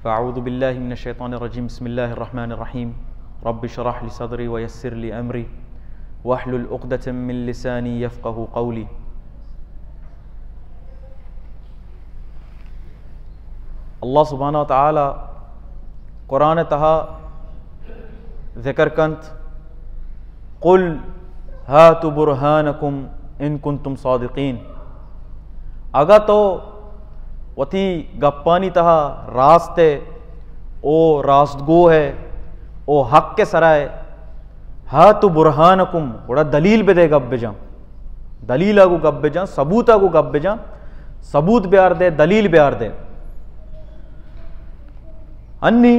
फ़अऊज़ु बिल्लाहि मिनश्शैतानिर्रजीम बिस्मिल्लाहिर्रहमानिर्रहीम रब्बि शरह लि सदरी व यस्सिर लि अमरी वहलुल उक़दतम मिन लिसानी यफ़क़हू क़ौली। अल्लाह सुब्हानहु व तआला कुरान तहा ज़िक्र कंत क़ुल हातु बुरहानकुम इन कुंतुम सादिक़ीन। अगा तो वती गप्पानी तहा रास्ते ओ रास्तगो है ओ हक के सराय हातु बुरहानकुम बड़ा दलील बेदे गब्बे जा दलील आगू गब्बे जा सबूत आगू गब्बे जा सबूत ब्यार दे दलील ब्यार दे अन्नी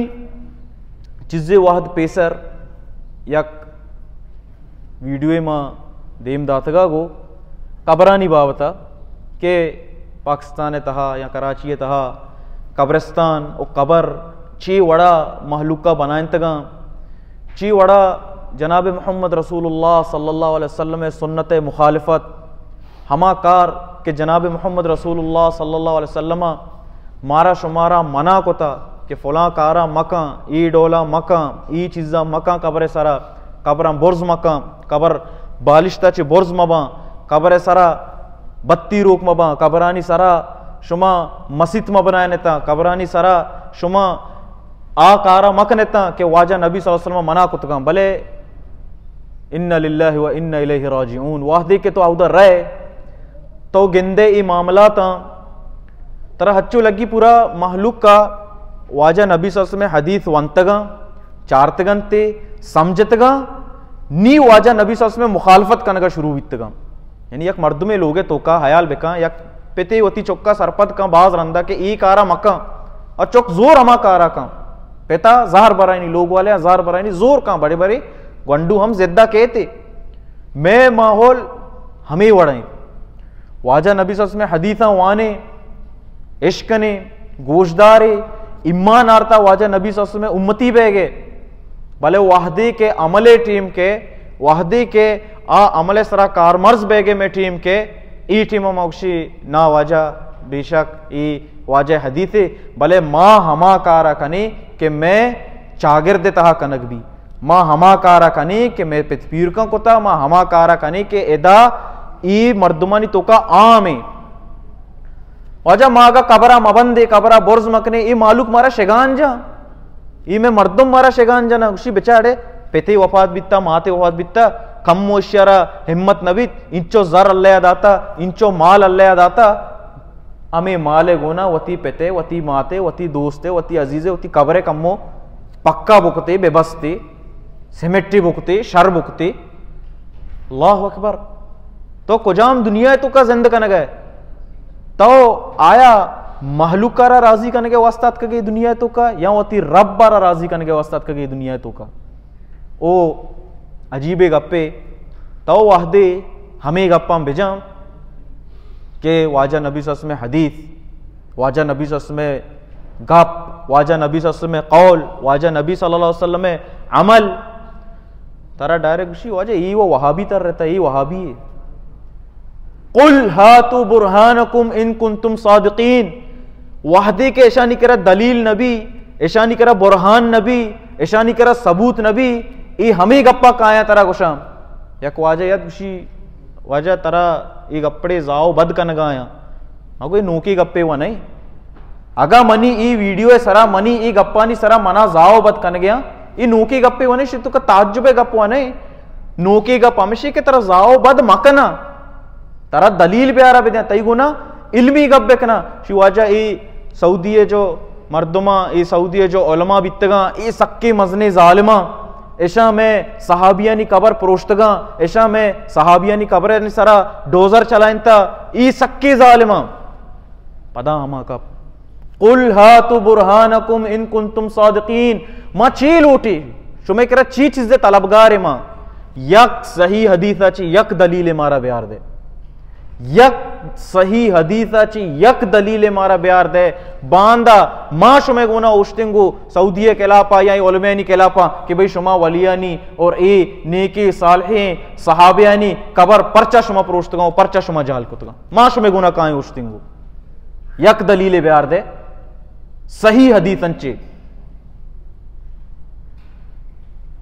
चीज़े वाहद पेसर यक वीडियो में देम दातगा गो कबरानी बाबता के पाकिस्तान तहा या कराची तहा कब्रिस्तान और कबर ची वड़ा महलूका बनाए तगा ची वड़ा जनाब मोहम्मद रसूलुल्लाह सल्लल्लाहु अलैहि वसल्लम सुन्नत मुखालिफत हमा कार के जनाब मोहम्मद रसूलुल्लाह सल्लल्लाहु अलैहि वसल्लम मारा शुमारा मना को था कि फ़लाँ कारा मका ई डोला मका ई चीज़ा मका कबर सरा कबरा बुर्ज मका कबर बालिश्ता चे बुर्ज मबा कबर सरा बत्ती रोक मबा कबरानी सरा शुमा मस्जिद में बनाए नेता कबरानी सरा शुमा आ कारा मक नेता के वाजा नबी सल्लल्लाहु अलैहि वसल्लम मना कुतगा भले इन्ना लिल्लाहि व इन्ना इलैहि राजिऊन वाहदे के तो उधर रहे तो गिंदे ई मामला ता तरह हच्चू लगी पूरा महलूक का वाजा नबी सल्लल्लाहु अलैहि वसल्लम हदीस वंतगा चारतगंते समझतगा नी वाजा नबी सल्लल्लाहु अलैहि वसल्लम मुखालफत कनगा शुरू हुईतगा यानी यक मर्द में लोगे तो का हयाल बेका यक पेते वती चौका सरपद का बाज रंदा के ई कारा मका और चौक जोर हमा कारा का पेता जहर बराई नहीं लोग वाले जहर बराई नहीं जोर का बड़े बड़े गंडू हम जिद्दा कहते मैं माहौल हमें वड़ाई वाजा नबी सल्लल्लाहु अलैहि वसल्लम हदीसा वाने इश्क ने गोशदारे ईमान आरता वाजा नबी सल्लल्लाहु अलैहि वसल्लम उम्मती बह गए भले वाहदे के अमले टीम के वाहदे के आ अमले सरा कारमर्ज बेगे में टीम के ई टीम मौशी ना वाजा बेशक ई वाजा हदीसे भले माँ हमा कारा कनी कि मैं चागिर्द तहा कनक भी माँ हमा कारा कनी कि मैं पितपीर का कुता माँ हमा कारा कनी कि एदा ई मर्दमानी तो का आम वाजा माँ का कबरा मबंदे कबरा बुर्ज मकने ई मालूक मारा शेगान जा ई में मर्दम मारा शेगान जाना उसी बेचारे पेते वफात बित्ता माते वफात बित्ता कम मोशरा हिम्मत नबीत इंचो जर अल्लाह दाता इंचो माल अल्लाह दाता हमें माले गोना वती पेते वती माते वती दोस्ते वती अजीजे वती कबरे कम्मो पक्का बुकते बेबस्ते सिमेट्री बुकते शर बुकते अल्लाह अकबर तो कुजाम दुनिया तो का जिंद कन गए तो आया महलूकारा राजी कन के वास्तात का दुनिया तो का या वती रब बारा राजी कन के वास्तात का दुनिया तो का ओ अजीबे गप्पे तो वाहदे हमें गप्पा भेजा के वाजा नबी सल्लल्लाहु अलैहि वसल्लम हदीस वाजा नबी सल्लल्लाहु अलैहि वसल्लम गप वाजा नबी सल्लल्लाहु अलैहि वसल्लम कौल वाजा नबी सल्लल्लाहु अलैहि वसल्लम अमल तारा डायरेक्ट उसी वाजा ये वो वहाबी तर रहता है ये वहाबी है कुल हातु बुरहानकुम इन कुंतुम सादिकीन वाहदे के ऐशानी करा दलील नबी ऐशानी करा बुरहान नबी ऐशानी करा सबूत नबी ये हमें गप्पा काया तरा गुशाम यक वाजा यद गुशी वाजा तरा ये गप्पड़े जाओ बद कन गाया हाँ कोई नोकी गप्पे व नहीं अगा मनी ई वीडियो सरा मनी ई गप्पा नहीं सरा मना जाओ बद कन गया ये नोकी गप्पे व नहीं तो का ताज्जुबे गप व नहीं नोकी गप हमेशा के तरह जाओ बद मकना तरा दलील पे आ रहा बेदिया तई गुना इल्मी गप बेकना शिवाजा ई सऊदी जो मर्दमा ई सऊदी जो उलमा बितगा ई सक्के मजने जालिमा ऐशा में सहाबियानी कबर प्रोश्तगा ऐशा में सहाबियानी कबर सरा डोजर चलाइनता ई सक्के जालिमा पदा हमा कब कुल हातु बुरहानकुम इन कुंतुम सादिकीन मां चील उठी शुमे करा ची चीज़े तलबगार मां यक सही हदीसा ची यक दलील मारा ब्यार दे यक सही हदीसा ची यक दलील मारा ब्यार दे बांदा मां शुमे गुना उश्तिंगु सऊदीए केलापा या उलमैनी केलापा कि भाई शुमा वलियानी और ए नेके सालहें सहाबियानी कबर परचा शुमा प्रोश्तगा परचा शुमा जाल कुतगा मां शुमे गुना काए उश्तिंगु यक दलील ब्यार दे सही हदीसंचे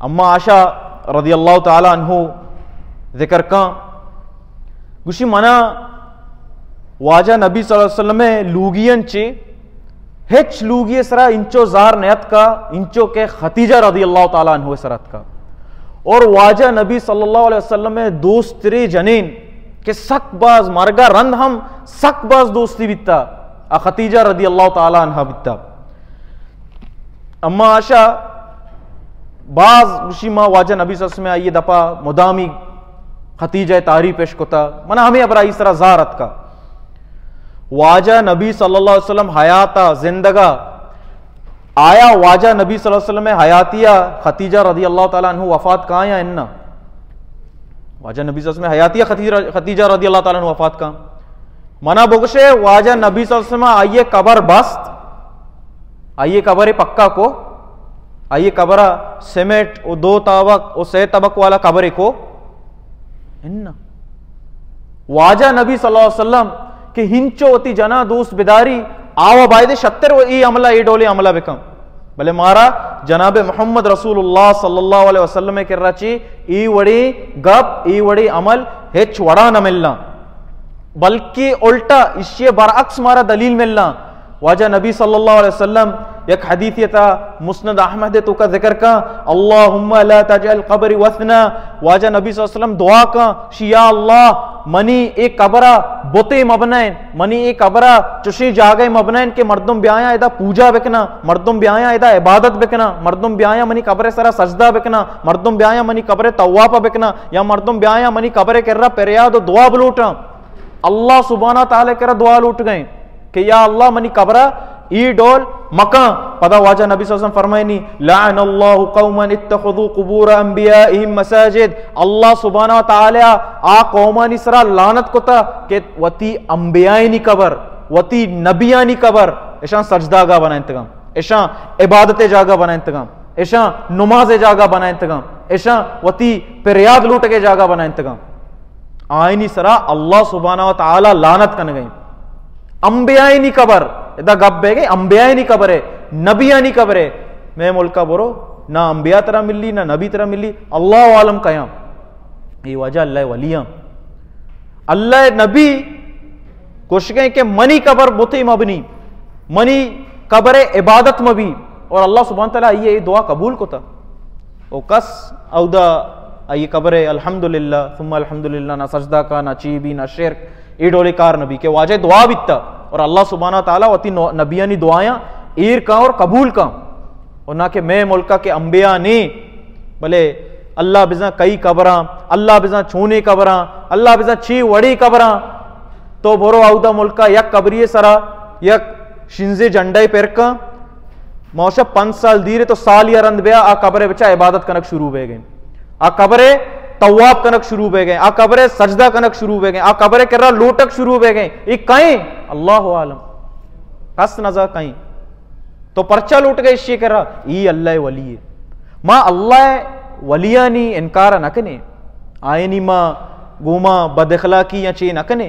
अम्मा आशा रदियल्लाहु ताला अन्हु जिक्र का गुशी मना वाजा नबी सल्लल्लाहु अलैहि वसल्लम लूगियन चे हेच लूगिय सरा इंचो जार नयत का इंचो के खतीजा रदियल्लाहु ताला अन्हु सरत का और वाजा नबी सल्लल्लाहु अलैहि वसल्लम में दोस्तरे जनीन के सकबाज मार्गा रंद हम सकबाज दोस्ती बिता आ खतीजा रदियल्लाहु ताला अन्हा बिता अम्मा आशा बाज उशीमा वाजा नबी सल्लल्लाहु अलैहि वसल्लम आइए दफा मुदामी खतीजा तारी पेश कोता मना हमें अबरा इस तरह जारत का वाजा नबी सल्लल्लाहु अलैहि वसल्लम हयाता जिंदगा आया वाजा नबी सल्लल्लाहु अलैहि वसल्लम हयातिया खतीजा रदियल्लाहु ताला अन्हु वफात कहाँ या इन्ना वाजा नबी सल्लल्लाहु अलैहि वसल्लम हयातिया खतीजा रदियल्लाहु ताला अन्हु वफात का मना बोगशे वाजा नबी सल्लल्लाहु अलैहि वसल्लम आइए कबर बस्त आइए कबर पक्का को आइए कबरा सीमेंट ओ 2 तबक ओ 6 तबक वाला कबर को इन्ना वाजा नबी सल्लल्लाहु अलैहि वसल्लम के हिंचो अति जना दोस्त बिदारी आवा बायदे 70 ई अमला ई डोले अमला बेकम भले मारा जनाबे मोहम्मद रसूलुल्लाह सल्लल्लाहु अलैहि वसल्लम के रची ई वड़ी गप ई वड़ी अमल हेच वड़ा न मिलना बल्कि उल्टा इससे बरअक्स मारा दलील मिलना वाजा नबी सल्लल्लाहु अलैहि वसल्लम एक हदीस ये था मुस्नद अहमद तो का जिक्र का अल्लाहुम्मा ला तजअल कब्री वसना वाजा नबी सल्लल्लाहु अलैहि वसल्लम दुआ का शिया अल्लाह मनी एक कबरा बोते मबनैन मनी एक कबरा चुशी जागे मबनैन के मर्दुम ब्याया इदा पूजा बेकना मर्दुम ब्याया इदा इबादत बेकना मर्दुम ब्याया मनी कब्रे सरा सजदा बेकना मर्दुम ब्याया मनी कब्रे तवाफ बेकना या मर्दुम ब्याया मनी कब्रे कररा पेरियाद दुआ बलूटा अल्लाह सुब्हाना ताला कर दुआ लूट गए कि या अल्लाह मनी कब्रा ई डोल मका पदा वाजा नबी सल्लल्लाहु अलैहि वसल्लम फरमायनी लअनल्लाहु कौमन इत्तखदू कुबूर अंबियाइहिम मसाजिद अल्लाह सुब्हाना ताला आ कौमानी सरा लानत कोता के वती अंबियानी कबर वती नबियानी कबर ऐसा सजदागा बना इंतकाम ऐसा इबादत जागा बना इंतकाम ऐसा नमाज जागा बना इंतकाम ऐसा वती पेरियाद लूट के जागा बना इंतकाम आयनी सरा अल्लाह सुब्हाना ताला लानत कन गई अंबियानी कबर इदा गप बेगे अंबियानी कबर है नबियानी कबर है मैं मुल्का बोरो ना अंबिया तरह मिली ना नबी तरह मिली अल्लाह आलम कयाम ये वजह अल्लाह वलिया अल्लाह नबी कोश गए के मनी कबर बुती मबनी मनी कबर इबादत मबी और अल्लाह सुब्हान तआला ये दुआ कबूल को था ओ कस औदा ये कबर अल्हम्दुलिल्लाह सुम्मा अल्हम्दुलिल्लाह ना सजदा का ना चीबी ना शिरक ई डोले कार नबी के वाजे दुआ बिता और अल्लाह सुब्हाना ताला वती नबियानी दुआयां ईर का और कबूल का और ना के मैं मुल्का के अंबिया ने भले अल्लाह बिजा कई कबरा अल्लाह बिजा छूने कबरा अल्लाह बिजा छी वड़ी कबरा तो बोरो आउदा मुल्का यक कबरिए सरा यक शिंजे झंडे पेर का मौशा 5 साल दीरे तो साल या रंद बया आ कबरे बचा इबादत कनक शुरू बे गए आ कबरे तवाब कनक शुरू बे गए आ कबरे सजदा कनक शुरू बे गए आ कबरे कर लोटक शुरू बे गए एक कहीं अल्लाह आलम हस नजर कहीं तो पर्चा लूट गए इश्य कर ई अल्लाह वली है मां अल्लाह वलिया नी इनकार न कने आयनी मां गुमा बदखला की या चे न कने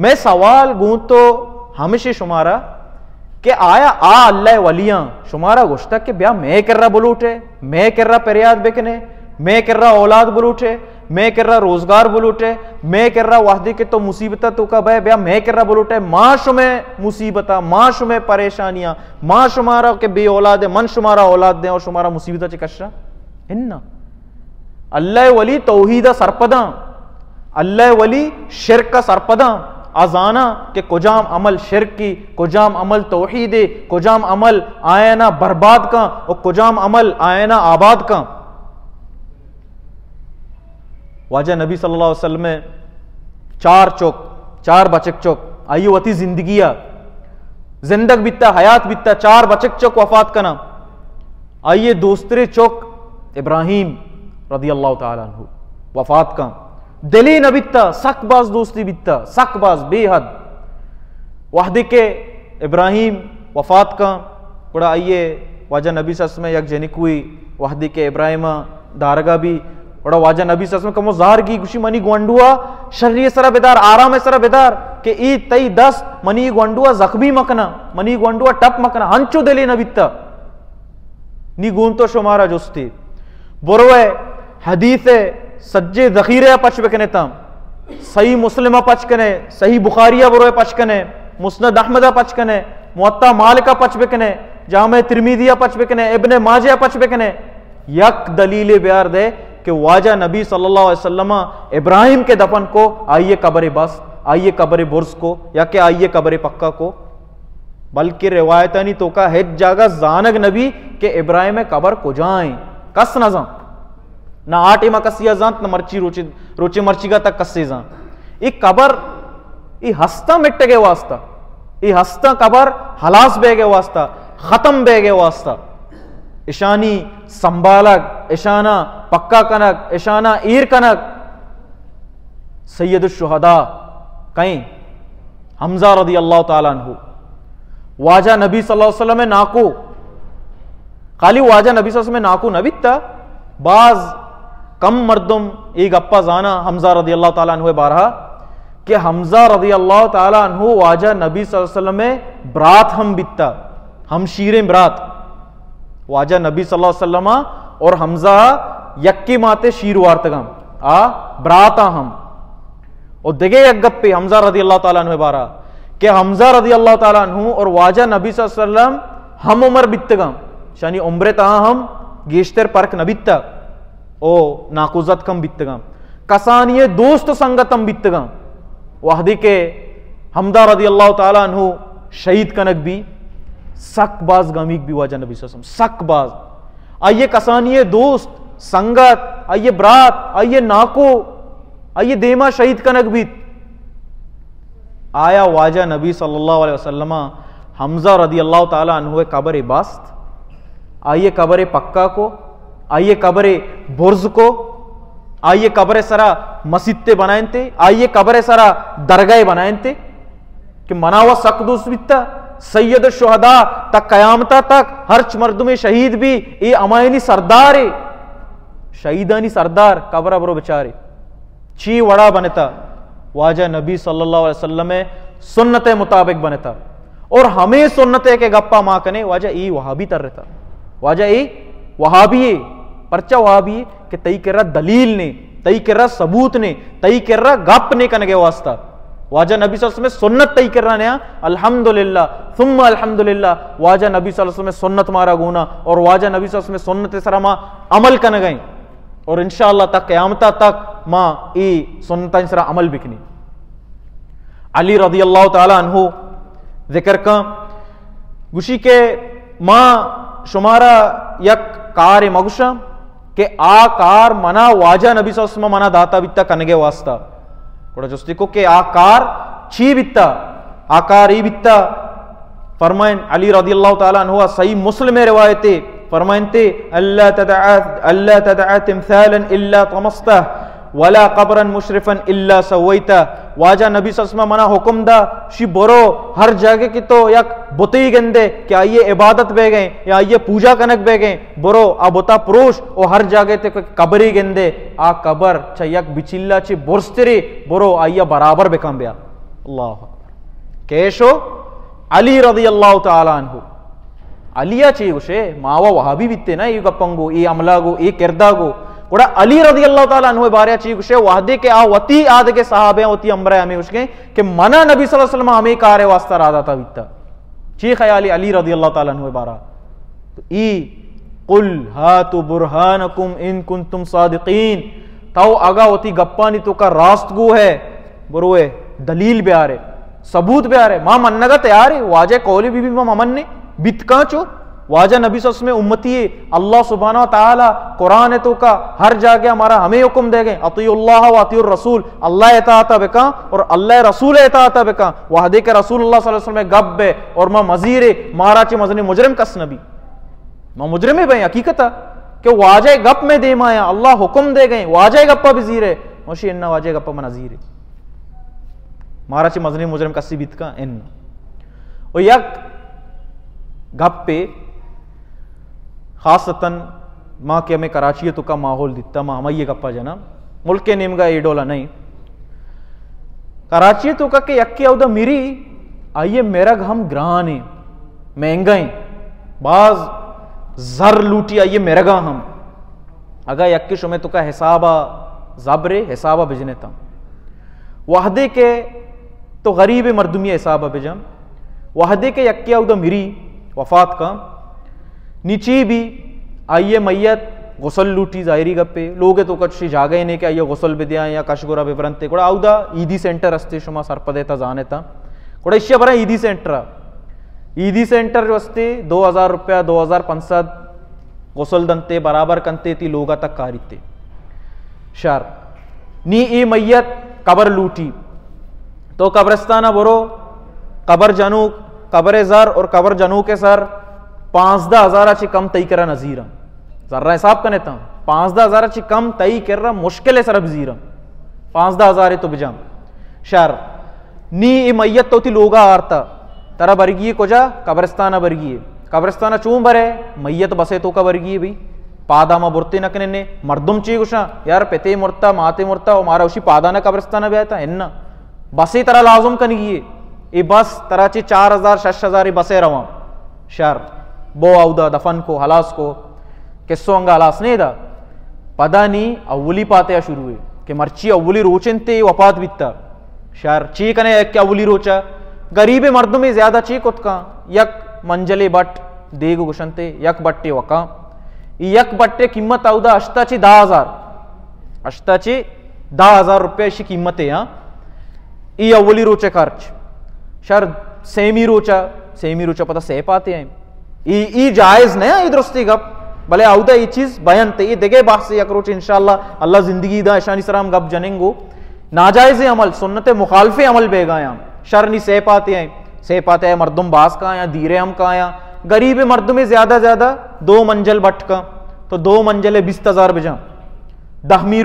मैं सवाल गूं तो हमेशा शुमारा कि आया आ अल्लाह वलिया शुमारा गुश्ता के ब्याह मैं कर रहा बुलूटे मैं कर रहा पेरियाद बेकने मैं कर रहा औलाद बुलूटे मैं कर रहा रोजगार बुलूटे मैं कर रहा वाहदी के तो मुसीबत तो का भाई ब्याह मैं कर रहा बुलूटे माश में मुसीबत माश में परेशानियां माँ शुमारा के बे औलाद है मन शुमारा औलाद दे और शुमारा मुसीबत चिकशा इन्ना अल्लाह वली तौहीदा सरपदा अल्लाह वली शिरक का सरपदा आजाना के कुजाम अमल शिरक की कुजाम अमल तौहीद कुजाम अमल आयना बर्बाद का और कुजाम अमल आयना आबाद का वाजा नबी सल्लल्लाहु अलैहि वसल्लम में 4 चौक 4 बचक चौक आयु वती जिंदगिया जिंदग बिता हयात बिता 4 बचक चौक वफात का नाम आइए दोस्तरे चौक इब्राहिम रदी अल्लाह ताला अन्हु वफात का दिली न बिता सकबाज दोस्ती बिता सकबाज बेहद वाहदे के इब्राहिम वफात का बड़ा आइए वाजा नबी सस में यक जनिक हुई वाहदे के इब्राहिम दारगा भी वड़ा वाजा नबी सल्लल्लाहु अलैहि वसल्लम कमो ज़ाहर की गुशी मनी गुंडुआ शरीर सरा बेदार आराम सरा बेदार के ई तई 10 मनी गुंडुआ जख्मी मकना मनी गुंडुआ टप मकना हंचो देले नबित्ता नी गुंतो शुमारा जुस्ती बोरवे हदीसे सज्जे जखीरे पच बेकने तम सही मुस्लिमा पच कने सही बुखारिया बोरवे पच कने मुस्नद अहमदा पच कने मुअत्ता मालिका पच बेकने जामे तिरमिदिया पच बेकने इब्ने माजिया पच बेकने यक दलील ब्यार दे कि वाजा नबी सल्लल्लाहु अलैहि वसल्लम इब्राहिम के दफन को आइए कब्र बस आइए कब्र बुर्ज को या कि आइए कब्र पक्का को बल्कि रिवायतनी तो का हेज जागा जानग नबी के इब्राहिम में कब्र को जाए कस न जा ना आटे मा कसिया जान न मर्ची रोचे मर्चिगा तक कस्से जा ई कब्र ई हस्ता मिट के वास्ता ई हस्ता कब्र हलास बेगे वास्ता खत्म बेगे वास्ता ईशानी संभालक ईशाना पक्का कनक ईशाना ईर कनक सैयद शुहदा कहीं हमजा रदी अल्लाह ताला अन्हु वाजा नबी सल्लल्लाहु अलैहि वसल्लम नाकू खाली वाजा नबी सल्लल्लाहु अलैहि वसल्लम नाकू नबित्ता बाज कम मर्दुम एक अप्पा जाना हमजा रदी अल्लाह ताला अन्हु बारहा कि हमजा रदी अल्लाह ताला अन्हु वाजा नबी सल्लल्लाहु अलैहि वसल्लम में ब्रात हम बित्ता हम शीरे ब्रात वाजा नबी सल्लल्लाहु अलैहि वसल्लम और हमजा यक्की माते शीर वार्तगम आ ब्राता हम और दिगे एक गप्पे हमजा रदी अल्लाह ताला अन्हु बारा कि हमजा रदी अल्लाह ताला अन्हु और वाजा नबी सल्लल्लाहु अलैहि वसल्लम हम उमर बित्तगम शानी उम्रे तहा हम गेश्तर परक नबित्ता ओ नाकुजत कम बित्तगम कसानिये दोस्त संगतम बित्तगम वहदी के हमदा रदी अल्लाह ताला अन्हु शहीद कनक भी सकबाज गमीक भी वाजा नबी सल्लल्लाहु अलैहि वसल्लम सकबाज आइए कसानिये दोस्त संगत आइए ब्रात आइए नाको आइए देमा शहीद कनक भी आया वाजा नबी सल्लल्लाहु अलैहि वसल्लम हमजा रदी अल्लाह ताला अन्हु कब्र बास्त आइए कब्र पक्का को आइए कब्र बुर्ज को आइए कब्र सरा मस्जिद बनाएंते आइए कब्र सरा दरगाह बनाएंते कि मनावा सकदुस बित्ता सैयद शुहदा तक कयामता तक हर्च मर्द में शहीद भी ये अमायनी सरदार है शहीदानी सरदार कब्र बरो बेचारे ची वड़ा बनता वाजा नबी सल्लल्लाहु अलैहि वसल्लम में सुन्नत मुताबिक बनता और हमें सुन्नत के गप्पा मां कने वाजा ई वहाबी तर रहता वाजा ई वहाबी परचा वहाबी कि तई कर रहा दलील ने तई कर रहा सबूत ने तई कर रहा गप ने कने के वास्ता वाजा नबी सल्लल्लाहु अलैहि वसल्लम में सुन्नत तई कर रहा नया अल्हम्दुलिल्लाह सुम्मा अल्हम्दुलिल्लाह वाजा नबी सल्लल्लाहु अलैहि वसल्लम में सुन्नत मारा गुना और वाजा नबी सल्लल्लाहु अलैहि वसल्लम में सुन्नत सरमा अमल कन गई और इंशाअल्लाह तक क़यामत तक मां ई सुन्नत सरा अमल बिकनी अली रदी अल्लाह ताला अन्हु जिक्र का गुशी के मां शुमारा यक कार मगुशा के आकार मना वाजा नबी सल्लल्लाहु अलैहि वसल्लम मना दाता बित्ता कनगे वास्ता कोड़ा जुस्ती को के आकार छी बित्ता आकार ई बित्ता फरमाइन अली रदी अल्लाह ताला अन्हु सही मुस्लिम में रिवायते फरमाइनते अल्लाह तदअ तिमसालन इल्ला तमस्ता वला कब्रन मुशरिफन इल्ला सवैता वाजा नबी सल्लल्लाहु अलैहि वसल्लम मना हुक्म दा शी बोरो हर जगह की तो यक बुती गंदे क्या ये इबादत बे गए या ये पूजा कनक बे गए बोरो आ बुता पुरुष और हर जगह ते कबरी गंदे आ कबर छ यक बिचिल्ला ची बुरस्तरी बोरो आइया बराबर बेकम बिया अल्लाह अकबर केशो अली रदी अल्लाह ताला अन्हु अलिया ची उसे मावा वहाबी बित्ते ना ये गप्पंगो ये अमलागो ये किरदागो कोड़ा अली रदी अल्लाह ताला अन्हु बारे ची उसे वादे के आ वती आद के सहाबे वती अमरा हमें उसके कि मना नबी सल्लल्लाहु अलैहि वसल्लम हमें कार्य वास्ता रादा था बित्ता ची ख्याली अली रदी अल्लाह ताला अन्हु बारा तो ई कुल हातु बुरहानकुम इन कुंतुम सादिकीन ताओ आगा होती गप्पा नी तो का रास्तगो है बुरुए दलील भी आ रहे सबूत भी आ रहे मां मन्नगा तैयार है वाजे कौली भी मां मन्ने बितका चो वाजा नबी सल्लल्लाहु अलैहि वसल्लम उम्मती अल्लाह सुब्हानहु व तआला कुरान है तो का हर जगह हमारा हमें हुक्म दे गए अतियुल्लाह व अतियुर रसूल अल्लाह इताअत बेका और अल्लाह रसूल इताअत बेका वहदे के रसूलुल्लाह सल्लल्लाहु अलैहि वसल्लम गब्बे और मां मजीरे माराची मजनी मुजरिम कस नबी मां मुजरिम है भाई हकीकत कि वाजे गप में दे माया अल्लाह हुक्म दे गए वाजे गप्पा बिजीरे मोशी इन्ना वाजे गप्पा मनाजीरे माराची मजनी मुजरिम कसी बित का इन और यक गप पे खासतन माँ के हमें कराची तो का माहौल दिता माँ हम ये गप्पा जना मुल्क के नेमगा ये डोला नहीं कराची तो का के यक्की अवदा मिरी आइए मेरा हम ग्राने महंगा बाज जर लूटी आइए मेरा गा हम अगर यक्की शुमे तो का हिसाबा जबरे हिसाबा बिजने था वाहदे के तो गरीब मर्दुमी हिसाबा बिजम वाहदे के यक्की अवदा मिरी वफात का नीची भी आइए मैयत गुसल लूटी जाहिरी गप्पे लोगे तो कच्ची जागे ने कि आइए गुसल बिद्या या कशगुरा विवरंते कोड़ा आउदा ईदी सेंटर अस्ते शुमा सरपदेता जानेता कोड़ा इश्य बरा ईदी सेंटर वस्ते 2000 रुपया 2005 गुसल दंते बराबर कंते ती लोगा तक कारिते शार नी ई मैयत कबर लूटी तो कब्रस्ताना बोरो कबर जनू कबर जर और कबर जनू के सर 5-10 हजाराची कम तई करा नजीरा जर्रा हिसाब कने था 5-10 हजाराची कम तई कर रहा मुश्किल है सरब जीरा 5-10 हजार तो बिजाम शर नी ई मैयत तो थी लोगा आरता तरा बरगी को जा कब्रस्ताना बरगी कब्रस्ताना चूं भरे मैयत बसे तो का बरगी भाई पादामा बुरते नकने ने मर्दुम ची गुशा यार पेते मुर्ता माते मुर्ता और मारा उसी पादाना कब्रस्ताना भी आया इन्ना बसे तरह लाजुम कनगी ये बस तरह ची 4000-6000 बसे रवा शर बो आउदा दफन को हलास को किस्सो अंगा हलास नहीं दा पदा नहीं अव्वली पाते शुरू हुए कि मर्ची अव्वली रोचनते वफात बिता शर ची कने क्या अव्वली रोचा गरीबे मर्दों में ज्यादा ची कुत का यक मंजले बट देग गुशनते यक बट्टे वका यक बट्टे कीमत आउदा अष्टाची 10,000 रुपये शी कीमत है ई अव्वली रोचे खर्च शर सेमी रोचा पता सह पाते हैं ई जायज नहीं ई दुरुस्ती गप भले आउदा ये चीज बयान ते ये देगे बात से यकरोच इंशाल्लाह अल्लाह जिंदगी दा ईशानी सराम गप जनेंगो नाजायज अमल सुन्नत मुखालफे अमल बेगाया शर नहीं सह पाते हैं मर्दुम बास का या धीरे हम का या गरीब मर्द में ज्यादा 2 मंजिल बट का तो 2 मंजिले 20,000 बिजा दामी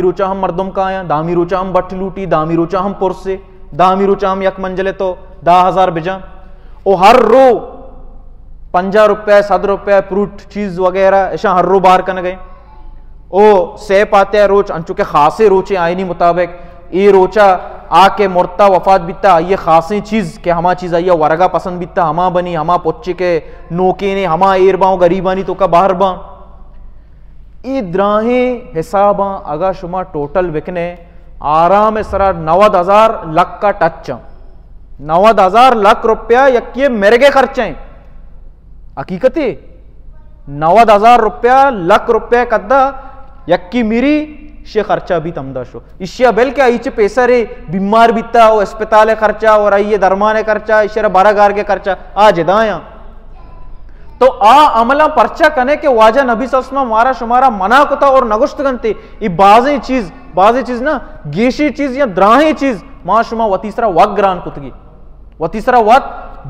रोचा हम मर्दुम का आया दामी रोचा हम बट लूटी दामी रोचा हम पुरसे दामी रोचा हम यक मंजिले तो 10,000 बिजा ओ हर रो 50 रुपये 7 रुपये फ्रूट चीज वगैरह ऐसा हर रो बाहर कन गए ओ सह पाते रोच अंचुके खासे रोचे आईनी मुताबिक ये रोचा आके मुर्ता वफात बिता ये खासी चीज के हमा चीज आइया वरगा पसंद बिता हमा बनी हमा पोच्चे के नोके ने हमा एरबाओ गरीबानी तो का बाहर बा ये द्राहे हिसाबा अगा शुमा टोटल बिकने आराम सरा 90,000 लाख का टच 90,000 लाख रुपया यकिए मेरे खर्चे हकीकत 90,000 रुपया लाख रुपया कद्दा यक्की मिरी शे खर्चा भी तमदाशो इश्या बेल के आईचे पैसा रे बीमार बिता ओ अस्पताल खर्चा और आइए दरमाने खर्चा इशरा बारागार के खर्चा आज दाया तो आ अमला पर्चा कने के वाजा नबी सल्लल्लाहु मारा शुमारा मना कोता और नगुश्त गनते ये बाजी चीज ना गेशी चीज या द्राही चीज मां शुमा वतीसरा वक ग्रान कुतगी वतीसरा वत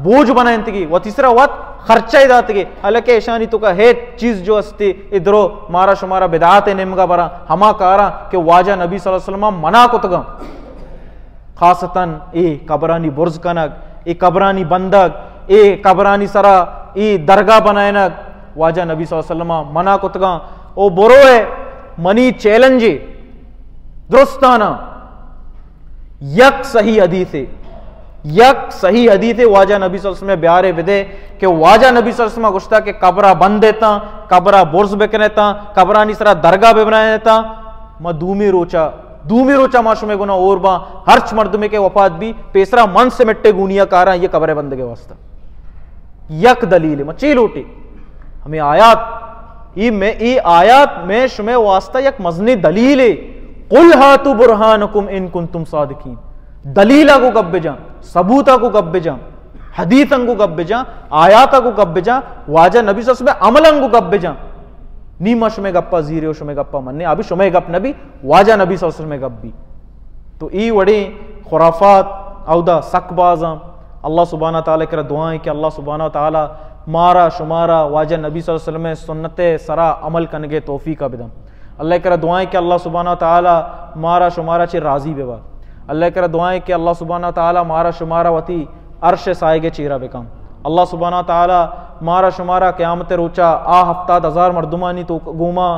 बोझ बनाएंतगी वतीसरा वत खर्चा दातगे हालांकि ईशानी तो का है चीज जो अस्ते इधरो मारा शुमारा बिदात निमगा बरा हमा कारा के वाजा नबी सल्लल्लाहु अलैहि वसल्लम मना कुतगा खासतन ए कबरानी बुर्ज कनक ए कबरानी बंदक ए कबरानी सरा ए दरगाह बनायनक वाजा नबी सल्लल्लाहु अलैहि वसल्लम मना कुतगा ओ बोरो है मनी चैलेंज दुरुस्ताना यक सही हदीस वाजा नबी सल्लल्लाहु अलैहि वसल्लम ब्यारे विदे के वाजा नबी सल्लल्लाहु अलैहि वसल्लम गुश्ता के कबरा बंद देता कबरा बुर्ज बेकनेता कबरा निसरा दरगाह बे बनाए देता मा दूमी रोचा माशुमे गुना और बा हर्च मर्दमे के वफात भी पेसरा मन से मिट्टे गुनिया कारा ये कबरे बंद के वास्ता यक दलील मची लोटे हमें आयात में शुमे वास्ता यक मजनी दलील कुल हातु बुरहानकुम इन कुंतुम सादिकीन दलीला को गब्बे जा सबूता को गब्बे जा हदीतन को गब्बे जा आयाता को गब्बे जा वाजा नबी सल्लल्लाहु अलैहि वसल्लम अमलन को गब्बे जा नीमा शुमे गप्पा जीरे शुमे गप्पा मन्ने अभी शुमे गप नबी वाजा नबी सल्लल्लाहु अलैहि वसल्लम गब्बी तो ई वड़े खुराफात औदा सकबाजा अल्लाह सुब्हाना ताला कर दुआएं कि अल्लाह सुब्हाना ताला मारा शुमारा वाजा नबी सल्लल्लाहु अलैहि वसल्लम सुन्नते सरा अमल कनगे तौफीक बिदम अल्लाह कर दुआएं कि अल्लाह सुब्हाना ताला मारा शुमारा चे राजी बेवा अल्लाह कर दुआएं कि अल्लाह सुब्हाना ताला मारा शुमारा वती अर्श साएगे चीरा बेकम अल्लाह सुब्हाना ताला मारा शुमारा क़यामत रोचा आ 70,000 मर्दुमानी तो गोमा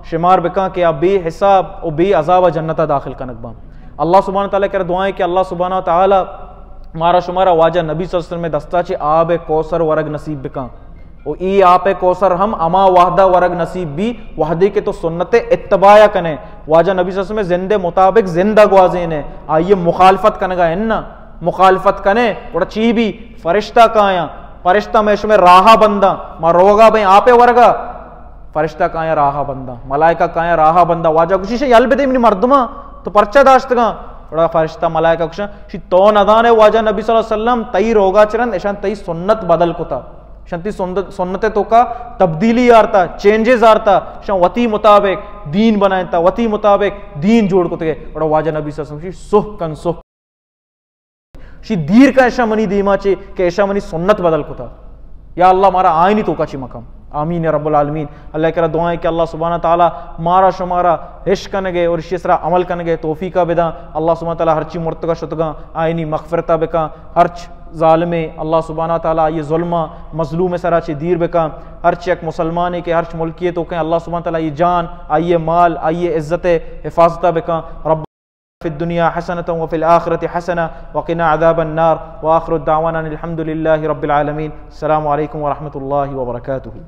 शुमार बिका के आ बे हिसाब और बे अजाब जन्नता दाखिल कनक बाम। अल्लाह सुब्हान तआला कर दुआएं कि अल्लाह सुब्हान तआला मारा शुमारा वाजा नबी सल्लल्लाहु अलैहि वसल्लम में दस्ता चे आब कौसर वरग नसीब बिका ओ ई आप कौसर हम अमा वाहदा वरग नसीब भी वाहदे के तो सुन्नत इत्तबाया कने वाजा नबी सल्लल्लाहु अलैहि वसल्लम में जिंदे मुताबिक जिंदा ग्वाजेन है आइए मुखालफत कनगा है ना मुखालफत कने थोड़ा ची भी फरिश्ता काया फरिश्ता में शुमे राहा बंदा मा रोगा भाई आपे वरगा फरिश्ता काया राहा बंदा मलाइका काया राहा बंदा वाजा कुछ से यल बेदे मर्दमा तो पर्चा दाश्तगा बड़ा फरिश्ता मलाइका कुछ तो नदान है वाजा नबी सल्लल्लाहु अलैहि वसल्लम तई रोगा चरन ऐशान तई सुन्नत बदल को था शंती सुन्नत तो का तब्दीली आरता चेंजेस आरता शं वती मुताबिक दीन बनाता वती मुताबिक दीन जोड़ को थे बड़ा वाजा नबी सल्लल्लाहु अलैहि वसल्लम सुह कन सुह शी दीर का ऐशा मनी दीमा चे के ऐशा मनी सुन्नत बदल को था या अल्लाह मारा आयनी तो का ची मकम आमीन या रब्बुल आलमीन। अल्लाह करा दुआएं कि अल्लाह सुब्हाना तआला मारा शुमारा हिश कनगे और इसी अमल कनगे तौफीका बिदा अल्लाह सुब्हाना तआला हरची मुर्तगा शुतगा आयनी मगफिरता बिका हरच जालिमे अल्लाह सुब्हाना तआला ये जुल्मा मजलूम सराची दीर बिका हरच एक मुसलमान के हरच मुल्कियत तो अल्लाह सुब्हाना तआला ये जान आइए माल आइए इज्जत हिफाजता बिका रब फिद दुनिया हसनतन व फिल आखिरति हसना व क़िना अज़ाबन नार व आखिरु दावाना अनिल हम्दुलिल्लाहि रब्बिल आलमीन। अस्सलामु अलैकुम व रहमतुल्लाहि व बरकातुहू।